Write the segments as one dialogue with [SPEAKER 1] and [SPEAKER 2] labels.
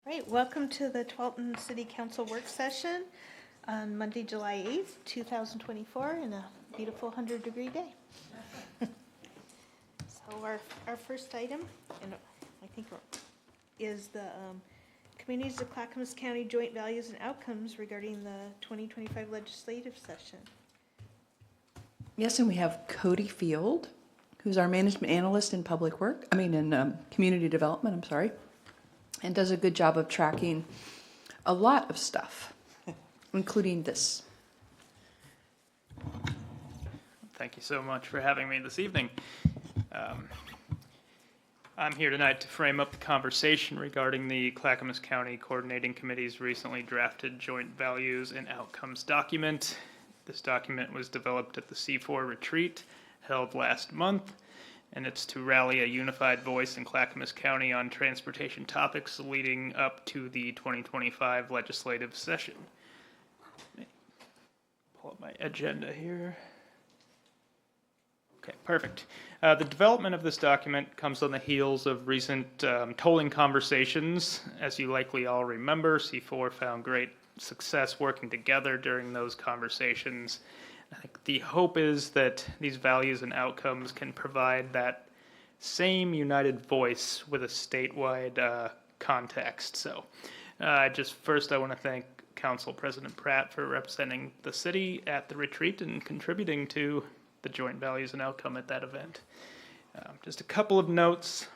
[SPEAKER 1] Right, welcome to the Tualatin City Council work session on Monday, July 8th, 2024, in a beautiful 100-degree day. So our first item, and I think is the Communities of Clackamas County Joint Values and Outcomes regarding the 2025 legislative session.
[SPEAKER 2] Yes, and we have Cody Field, who's our management analyst in community development, and does a good job of tracking a lot of stuff, including this.
[SPEAKER 3] Thank you so much for having me this evening. I'm here tonight to frame up the conversation regarding the Clackamas County Coordinating Committee's recently drafted Joint Values and Outcomes document. This document was developed at the C4 retreat held last month, and it's to rally a unified voice in Clackamas County on transportation topics leading up to the 2025 legislative session. Let me pull up my agenda here. Okay, perfect. The development of this document comes on the heels of recent tolling conversations. As you likely all remember, C4 found great success working together during those conversations. I think the hope is that these values and outcomes can provide that same united voice with a statewide context. So first I want to thank Council President Pratt for representing the city at the retreat and contributing to the joint values and outcome at that event. Just a couple of notes.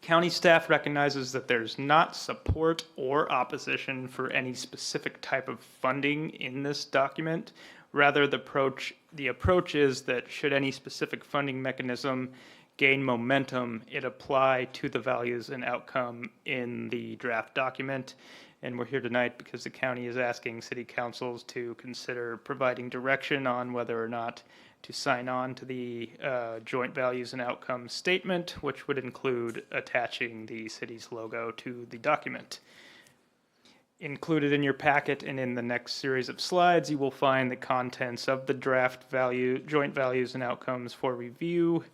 [SPEAKER 3] County staff recognizes that there's not support or opposition for any specific type of funding in this document. Rather, the approach is that should any specific funding mechanism gain momentum, it apply to the values and outcome in the draft document. And we're here tonight because the county is asking city councils to consider providing direction on whether or not to sign on to the joint values and outcomes statement, which would include attaching the city's logo to the document. Included in your packet and in the next series of slides, you will find the contents of the joint values and outcomes for review.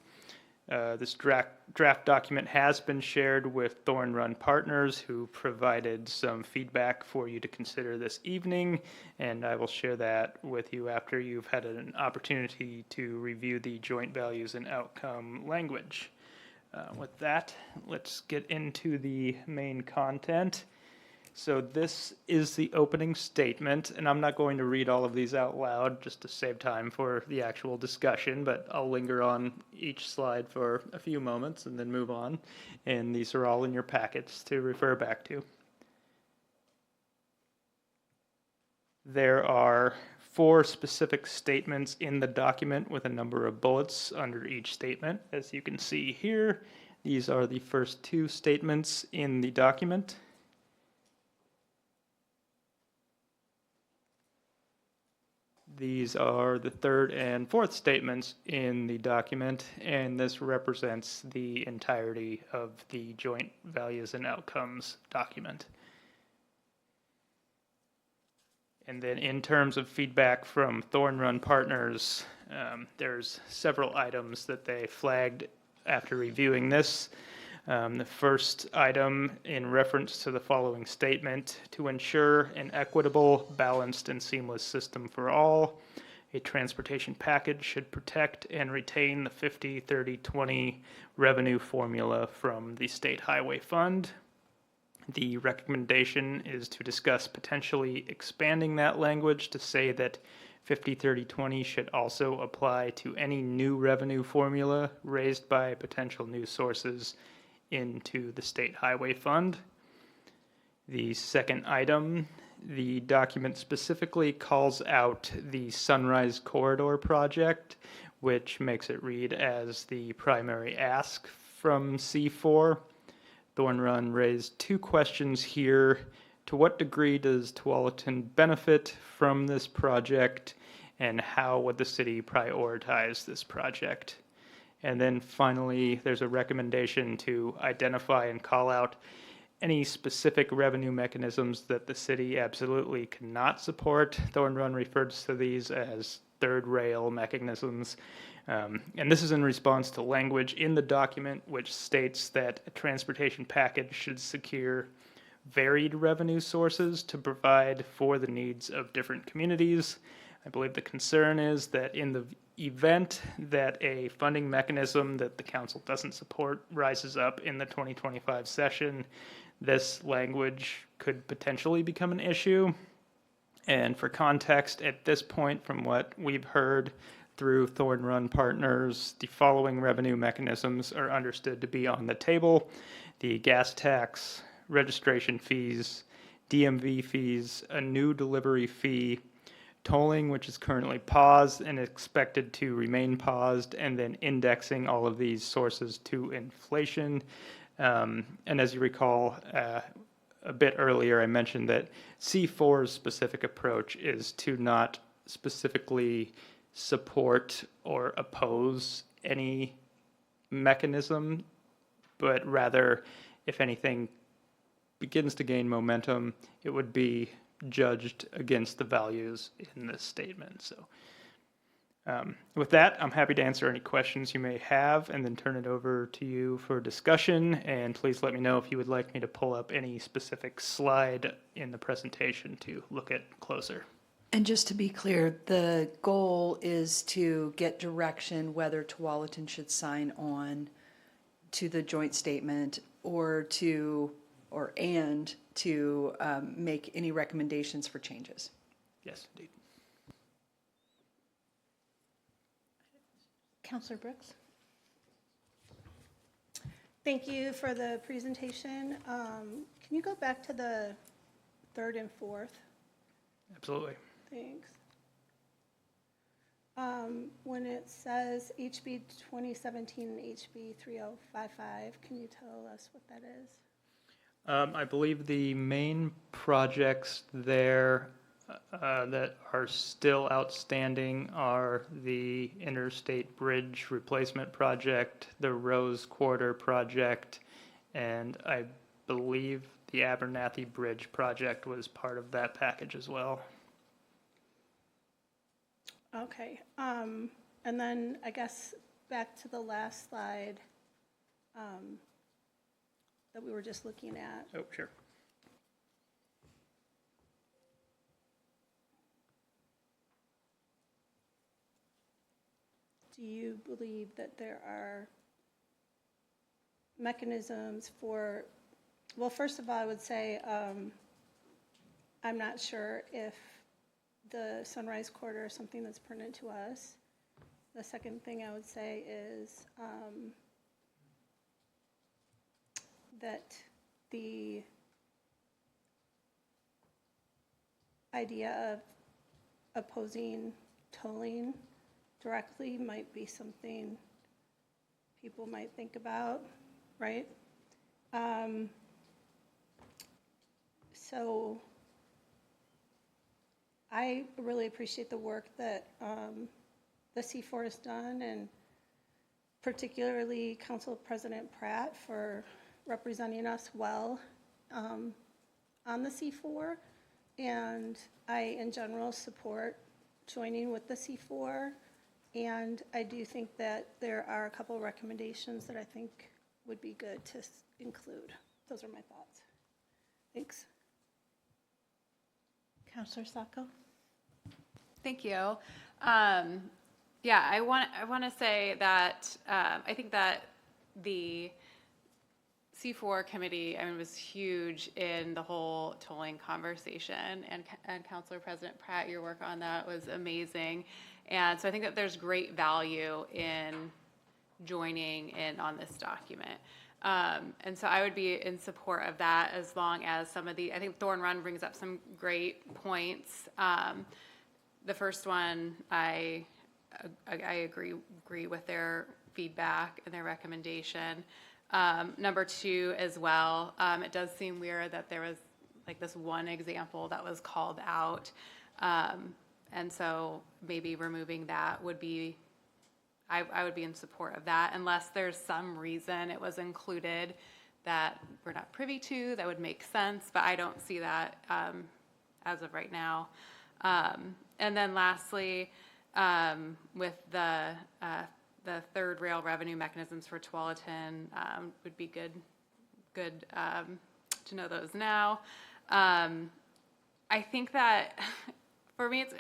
[SPEAKER 3] This draft document has been shared with Thorn Run Partners, who provided some feedback for you to consider this evening, and I will share that with you after you've had an opportunity to review the joint values and outcome language. With that, let's get into the main content. So this is the opening statement, and I'm not going to read all of these out loud just to save time for the actual discussion, but I'll linger on each slide for a few moments and then move on. And these are all in your packets to refer back to. There are 4 specific statements in the document with a number of bullets under each statement. As you can see here, these are the first 2 statements in the document. These are the 3rd and 4th statements in the document, and this represents the entirety of the joint values and outcomes document. And then in terms of feedback from Thorn Run Partners, there's several items that they flagged after reviewing this. The first item in reference to the following statement: to ensure an equitable, balanced, and seamless system for all, a transportation package should protect and retain the 50-30-20 revenue formula from the State Highway Fund. The recommendation is to discuss potentially expanding that language to say that 50-30-20 should also apply to any new revenue formula raised by potential new sources into the State Highway Fund. The second item, the document specifically calls out the Sunrise Corridor project, which makes it read as the primary ask from C4. Thorn Run raised 2 questions here. To what degree does Tualatin benefit from this project, and how would the city prioritize this project? And then finally, there's a recommendation to identify and call out any specific revenue mechanisms that the city absolutely cannot support. Thorn Run refers to these as third rail mechanisms. And this is in response to language in the document which states that a transportation package should secure varied revenue sources to provide for the needs of different communities. I believe the concern is that in the event that a funding mechanism that the council doesn't support rises up in the 2025 session, this language could potentially become an issue. And for context, at this point, from what we've heard through Thorn Run Partners, the following revenue mechanisms are understood to be on the table: the gas tax, registration fees, DMV fees, a new delivery fee, tolling, which is currently paused and expected to remain paused, and then indexing all of these sources to inflation. And as you recall, a bit earlier, I mentioned that C4's specific approach is to not specifically support or oppose any mechanism, but rather, if anything begins to gain momentum, it would be judged against the values in this statement. So with that, I'm happy to answer any questions you may have and then turn it over to you for discussion. And please let me know if you would like me to pull up any specific slide in the presentation to look at closer.
[SPEAKER 2] And just to be clear, the goal is to get direction whether Tualatin should sign on to the joint statement or to make any recommendations for changes.
[SPEAKER 3] Yes, indeed.
[SPEAKER 1] Counselor Brooks?
[SPEAKER 4] Thank you for the presentation. Can you go back to the third and fourth?
[SPEAKER 3] Absolutely.
[SPEAKER 4] Thanks. When it says HB 2017 and HB 3055, can you tell us what that is?
[SPEAKER 3] I believe the main projects there that are still outstanding are the Interstate Bridge Replacement Project, the Rose Quarter Project, and I believe the Abernathy Bridge Project was part of that package as well.
[SPEAKER 4] Okay. And then I guess back to the last slide that we were just looking at.
[SPEAKER 3] Oh, sure.
[SPEAKER 4] Do you believe that there are mechanisms for, well, first of all, I would say I'm not sure if the Sunrise Quarter is something that's pertinent to us. The second thing I would say is that the idea of opposing tolling directly might be something people might think about, right? So I really appreciate the work that the C4 has done, and particularly Council President Pratt for representing us well on the C4. And I, in general, support joining with the C4. And I do think that there are a couple recommendations that I think would be good to include. Those are my thoughts. Thanks.
[SPEAKER 1] Counselor Sacco?
[SPEAKER 5] Thank you. Yeah, I want to say that I think that the C4 committee, was huge in the whole tolling conversation, and Councilor President Pratt, your work on that was amazing. And so I think that there's great value in joining in on this document. And so I would be in support of that, as long as some of I think Thorn Run brings up some great points. The first one, I agree with their feedback and their recommendation. Number two as well, it does seem weird that there was like this one example that was called out. And so maybe removing that would be, I would be in support of that, unless there's some reason it was included that we're not privy to, that would make sense, but I don't see that as of right now. And then lastly, with the third rail revenue mechanisms for Tualatin would be good to know those now. I think that for me, it's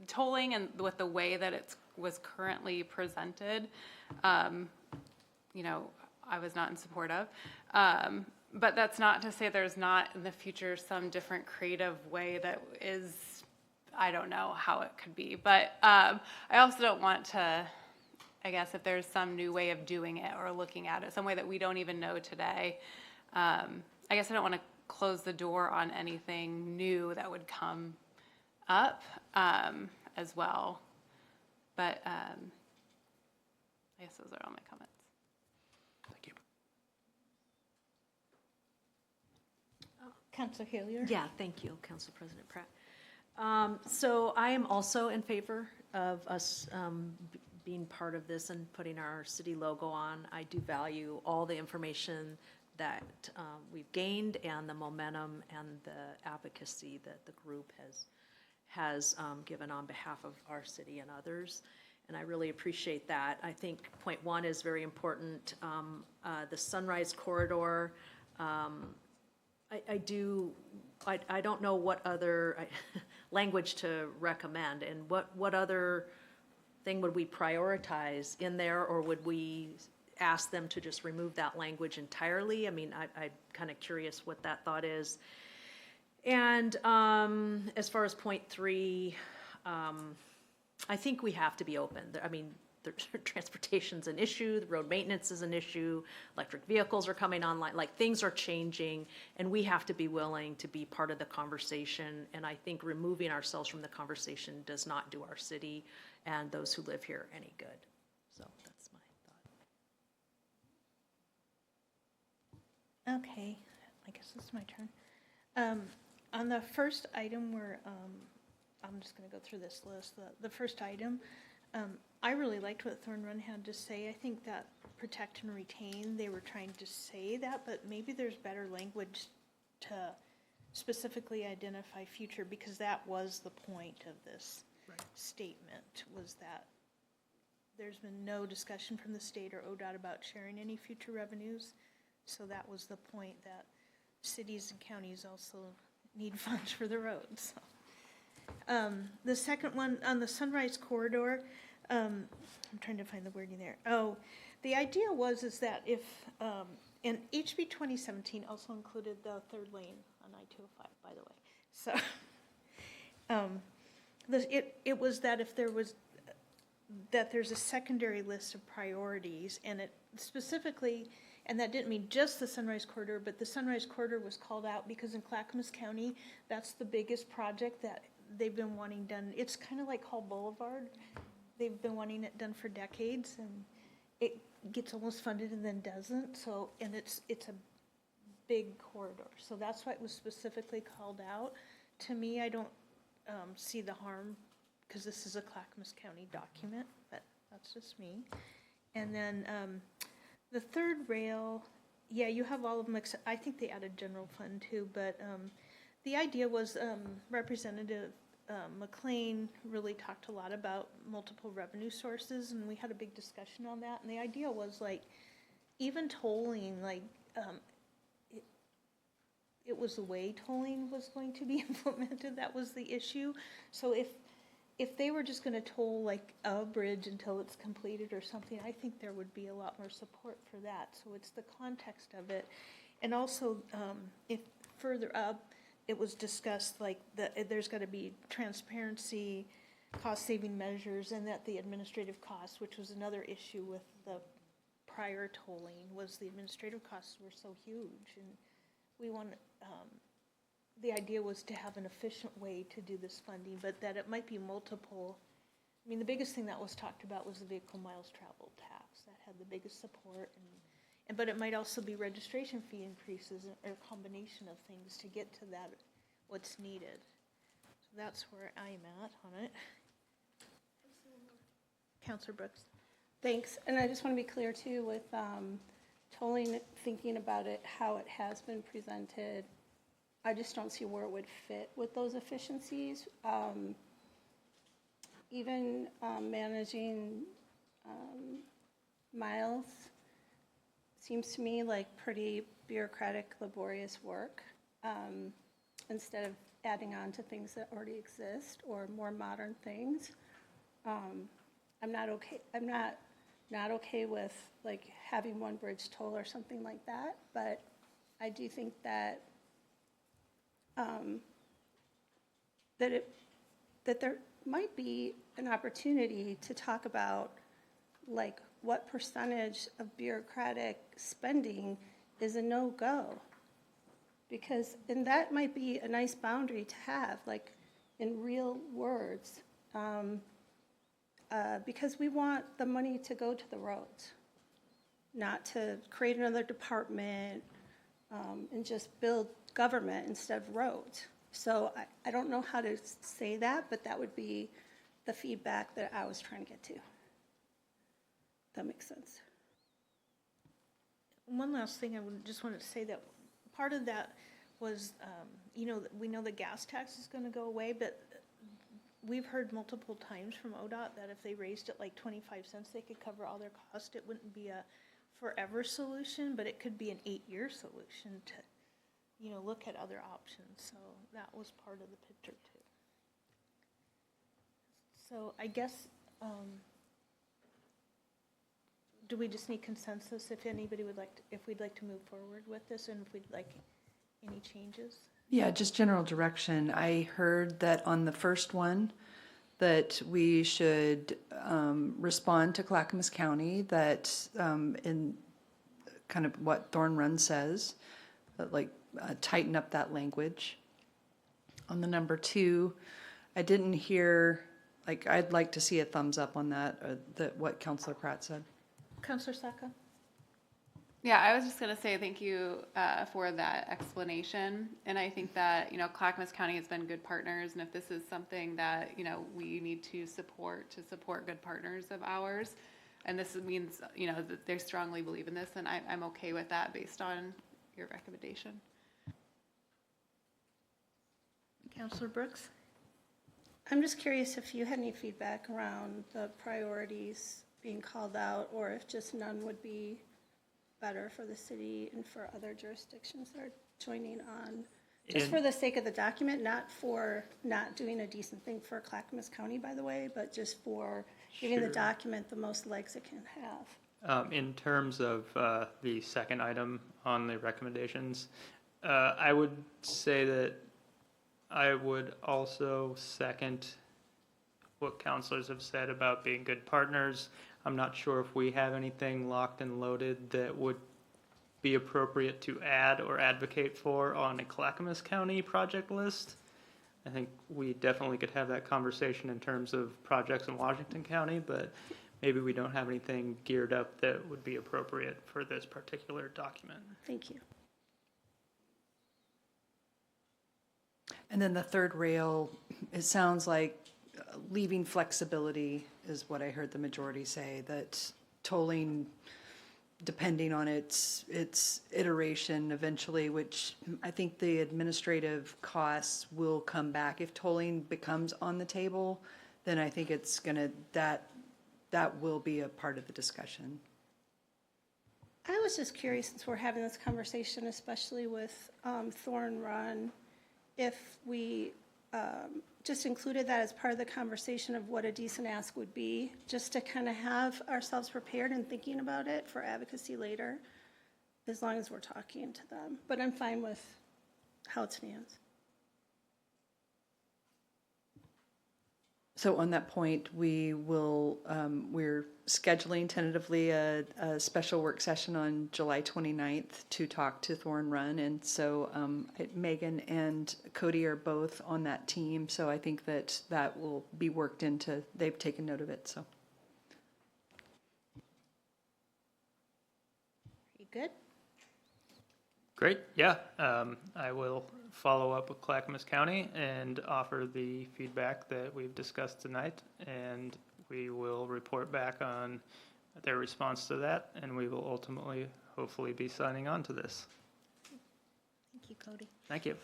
[SPEAKER 5] tolling and with the way that it was currently presented, you know, I was not in support of. But that's not to say there's not in the future some different creative way that is, I don't know how it could be. But I also don't want to, I guess, if there's some new way of doing it or looking at it, some way that we don't even know today, I guess I don't want to close the door on anything new that would come up as well. But I guess those are all my comments.
[SPEAKER 3] Thank you.
[SPEAKER 1] Councilor Hillier?
[SPEAKER 6] Yeah, thank you, Council President Pratt. So I am also in favor of us being part of this and putting our city logo on. I do value all the information that we've gained and the momentum and the advocacy that the group has given on behalf of our city and others. And I really appreciate that. I think point one is very important. The Sunrise Corridor, I don't know what other language to recommend, and what other thing would we prioritize in there, or would we ask them to just remove that language entirely? I mean, I'm kind of curious what that thought is. And as far as point three, I think we have to be open. I mean, transportation's an issue, the road maintenance is an issue, electric vehicles are coming online, like things are changing, and we have to be willing to be part of the conversation. And I think removing ourselves from the conversation does not do our city and those who live here any good. So that's my thought.
[SPEAKER 1] Okay, I guess it's my turn. On the first item where, I'm just gonna go through this list, the first item, I really liked what Thorn Run had to say. I think that protect and retain, they were trying to say that, but maybe there's better language to specifically identify future, because that was the point of this statement, was that there's been no discussion from the state or ODOT about sharing any future revenues. So that was the point, that cities and counties also need funds for the roads. The second one, on the Sunrise Corridor, I'm trying to find the wording there. Oh, the idea was is that if, and HB 2017 also included the third lane on I-205, by the way. So it was that if there was, that there's a secondary list of priorities, and it specifically, and that didn't mean just the Sunrise Corridor, but the Sunrise Corridor was called out because in Clackamas County, that's the biggest project that they've been wanting done. It's kind of like Hall Boulevard. They've been wanting it done for decades, and it gets almost funded and then doesn't. So, and it's a big corridor. So that's why it was specifically called out. To me, I don't see the harm, because this is a Clackamas County document, but that's just me. And then the third rail, yeah, you have all of them, except I think they added general fund too, but the idea was Representative McLean really talked a lot about multiple revenue sources, and we had a big discussion on that. And the idea was like, even tolling, like it was the way tolling was going to be implemented that was the issue. So if they were just going to toll like a bridge until it's completed or something, I think there would be a lot more support for that. So it's the context of it. And also, if further up, it was discussed like there's got to be transparency, cost-saving measures, and that the administrative costs, which was another issue with the prior tolling, was the administrative costs were so huge. And we want, the idea was to have an efficient way to do this funding, but that it might be multiple. I mean, the biggest thing that was talked about was the vehicle miles traveled tax. That had the biggest support, but it might also be registration fee increases or a combination of things to get to that, what's needed. So that's where I'm at on it. Councilor Brooks.
[SPEAKER 4] Thanks, and I just want to be clear too with tolling, thinking about it, how it has been presented. I just don't see where it would fit with those efficiencies. Even managing miles seems to me like pretty bureaucratic, laborious work, instead of adding on to things that already exist or more modern things. I'm not okay with like having one bridge toll or something like that, but I do think that that there might be an opportunity to talk about like what percentage of bureaucratic spending is a no-go. Because, and that might be a nice boundary to have, like in real words, because we want the money to go to the roads, not to create another department and just build government instead of roads. So I don't know how to say that, but that would be the feedback that I was trying to get to. That makes sense.
[SPEAKER 1] One last thing, I just wanted to say that part of that was, we know the gas tax is going to go away, but we've heard multiple times from ODOT that if they raised it like 25 cents, they could cover all their cost. It wouldn't be a forever solution, but it could be an 8-year solution to, look at other options. So that was part of the picture too. So I guess, do we just need consensus if anybody would like to, if we'd like to move forward with this and if we'd like any changes?
[SPEAKER 2] Yeah, just general direction. I heard that on the first one, that we should respond to Clackamas County, that in kind of what Thorn Run says, tighten up that language. On the number 2, I didn't hear, I'd like to see a thumbs up on that, what Councilor Pratt said.
[SPEAKER 1] Counselor Saka?
[SPEAKER 5] Yeah, I was just going to say thank you for that explanation. And I think that, Clackamas County has been good partners. And if this is something that, we need to support good partners of ours, and this means, that they strongly believe in this, and I'm okay with that based on your recommendation.
[SPEAKER 1] Counselor Brooks?
[SPEAKER 4] I'm just curious if you had any feedback around the priorities being called out, or if just none would be better for the city and for other jurisdictions that are joining on, just for the sake of the document, not for not doing a decent thing for Clackamas County, by the way, but just for giving the
[SPEAKER 3] Sure.
[SPEAKER 4] document the most legs it can have.
[SPEAKER 3] In terms of the second item on the recommendations, I would say that I would also second what counselors have said about being good partners. I'm not sure if we have anything locked and loaded that would be appropriate to add or advocate for on a Clackamas County project list. I think we definitely could have that conversation in terms of projects in Washington County, but maybe we don't have anything geared up that would be appropriate for this particular document.
[SPEAKER 4] Thank you.
[SPEAKER 2] And then the third rail, it sounds like leaving flexibility is what I heard the majority say, that tolling, depending on its iteration eventually, which I think the administrative costs will come back. If tolling becomes on the table, then I think it's gonna, that will be a part of the discussion.
[SPEAKER 4] I was just curious, since we're having this conversation, especially with Thorn Run, if we just included that as part of the conversation of what a decent ask would be, just to kind of have ourselves prepared and thinking about it for advocacy later, as long as we're talking to them. But I'm fine with how it stands.
[SPEAKER 2] So on that point, we will, we're scheduling tentatively a special work session on July 29th to talk to Thorn Run. And so Megan and Cody are both on that team. So I think that will be worked into, they've taken note of it, so.
[SPEAKER 1] You good?
[SPEAKER 3] Great, yeah. I will follow up with Clackamas County and offer the feedback that we've discussed tonight, and we will report back on their response to that, and we will ultimately, hopefully, be signing on to this.
[SPEAKER 1] Thank you, Cody.
[SPEAKER 3] Thank you.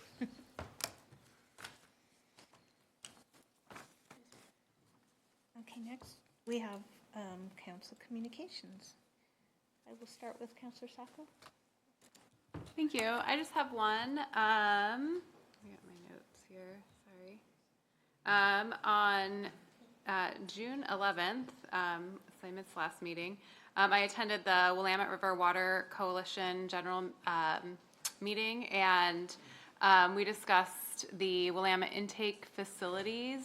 [SPEAKER 1] Okay, next we have council communications. I will start with Counselor Sacco.
[SPEAKER 5] Thank you. I just have one. Let me get my notes here. Sorry. On June 11th, Simon's last meeting, I attended the Willamette River Water Coalition General meeting, and we discussed the Willamette intake facilities.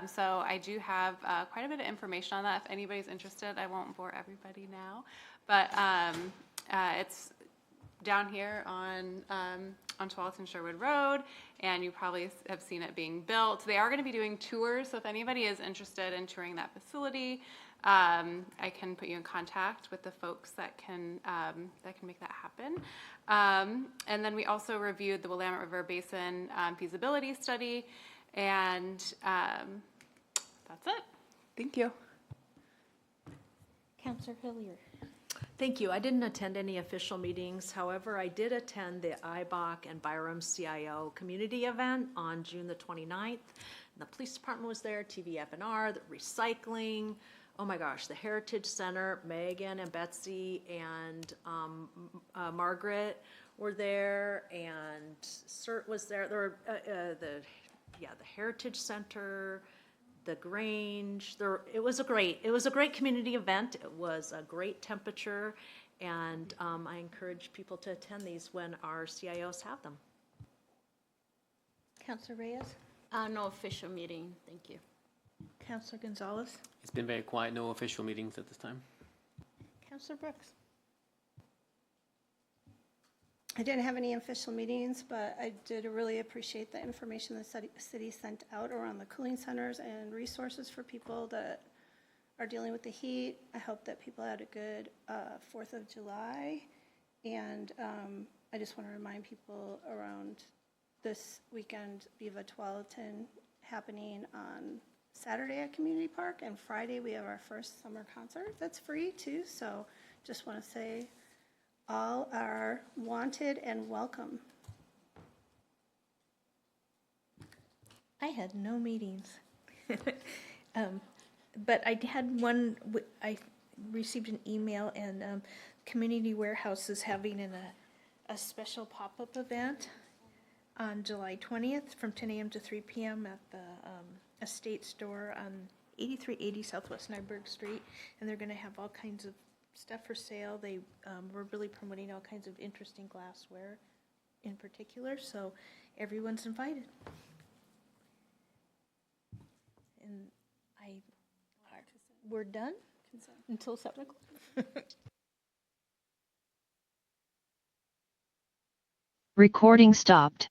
[SPEAKER 5] So I do have quite a bit of information on that. If anybody's interested, I won't bore everybody now, but it's down here on Tualatin Sherwood Road, and you probably have seen it being built. They are going to be doing tours, so if anybody is interested in touring that facility, I can put you in contact with the folks that can make that happen. And then we also reviewed the Willamette River Basin feasibility study, and that's it.
[SPEAKER 2] Thank you.
[SPEAKER 1] Counselor Hillier.
[SPEAKER 6] Thank you. I didn't attend any official meetings. However, I did attend the IBOC and Byram CIO community event on June the 29th. The police department was there, TVFNR, the recycling, oh my gosh, the Heritage Center, Megan and Betsy and Margaret were there, and CERT was there. There were the Heritage Center, the Grange. It was a great community event. It was a great temperature, and I encourage people to attend these when our CIOs have them.
[SPEAKER 1] Counselor Reyes.
[SPEAKER 7] No official meeting, thank you.
[SPEAKER 1] Counselor Gonzalez.
[SPEAKER 8] It's been very quiet, no official meetings at this time.
[SPEAKER 1] Counselor Brooks.
[SPEAKER 4] I didn't have any official meetings, but I did really appreciate the information the city sent out around the cooling centers and resources for people that are dealing with the heat. I hope that people had a good 4th of July. And I just want to remind people around this weekend, Viva Tualatin happening on Saturday at Community Park, and Friday we have our first summer concert that's free too. So just want to say all are wanted and welcome.
[SPEAKER 1] I had no meetings. But I had one, I received an email, and Community Warehouse is having a special pop-up event on July 20th from 10 a.m. to 3 p.m. at the Estate Store on 8380 Southwest Nyberg Street, and they're going to have all kinds of stuff for sale. They were really promoting all kinds of interesting glassware in particular, so everyone's invited. And we're done until 7 o'clock.
[SPEAKER 9] Recording stopped.